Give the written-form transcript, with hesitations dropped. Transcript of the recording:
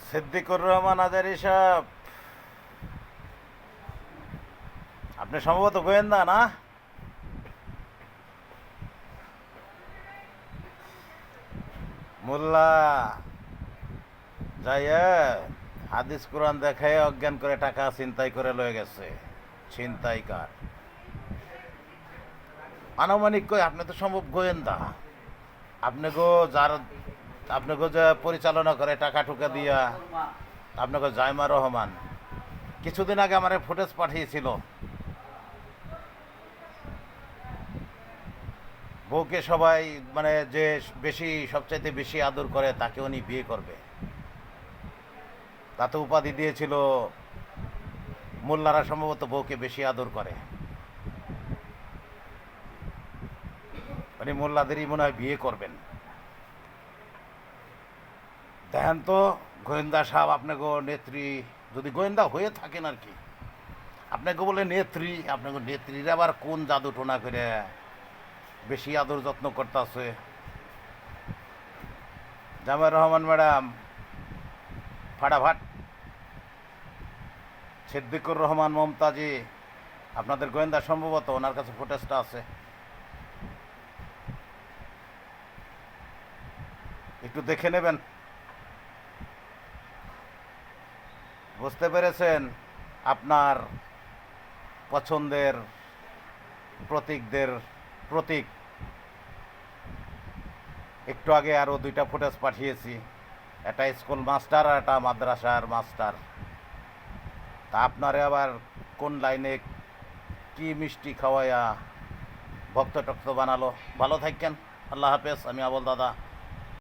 সিদ্দিকুর রহমান আজারি সাহেব, আপনি সম্ভবত গোয়েন্দা না? মোল্লা যাইয়া হাদিস কোরআন দেখায় অজ্ঞান করে টাকা ছিনতাই করে লয়ে গেছে। ছিনতাইকার আনুমানিক কই আপনি তো সম্ভব গোয়েন্দা। আপনি গো যার আপনি গো যে পরিচালনা করে টাকা টুকা দিয়া আপনাকে জাইমা রহমান কিছুদিন আগে আমার ফুটেজ পাঠিয়েছিল। বউকে সবাই মানে যে সবচাইতে বেশি আদর করে তাকে উনি বিয়ে করবে, তাতে উপাধি দিয়েছিল মোল্লারা সম্ভবত বউকে বেশি আদর করে। উনি মোল্লাদেরই মনে হয় বিয়ে করবেন। দেখেন তো গোয়েন্দা সাহেব, আপনাকে নেত্রী যদি গোয়েন্দা হয়ে থাকেন আর কি, আপনাকে বলে নেত্রী, আপনাকে নেত্রীর আবার কোন জাদু টোনা করে বেশি আদর যত্ন করতেছে। জামাই রহমান ম্যাডাম ফাটাফাট। সিদ্দিকুর রহমান মমতাজি আপনাদের গোয়েন্দা, সম্ভবত ওনার কাছে ফুটেজটা আছে, একটু দেখে নেবেন। বুঝতে পেরেছেন আপনার পছন্দের প্রতীক। একটু আগে আরও দুইটা ফুটেজ পাঠিয়েছি, একটা স্কুল মাস্টার আর একটা মাদ্রাসার মাস্টার। তা আপনারে আবার কোন লাইনে কি মিষ্টি খাওয়াইয়া ভক্ত টক্ত বানালো। ভালো থাকেন, আল্লাহ হাফেজ। আমি আবুল দাদা।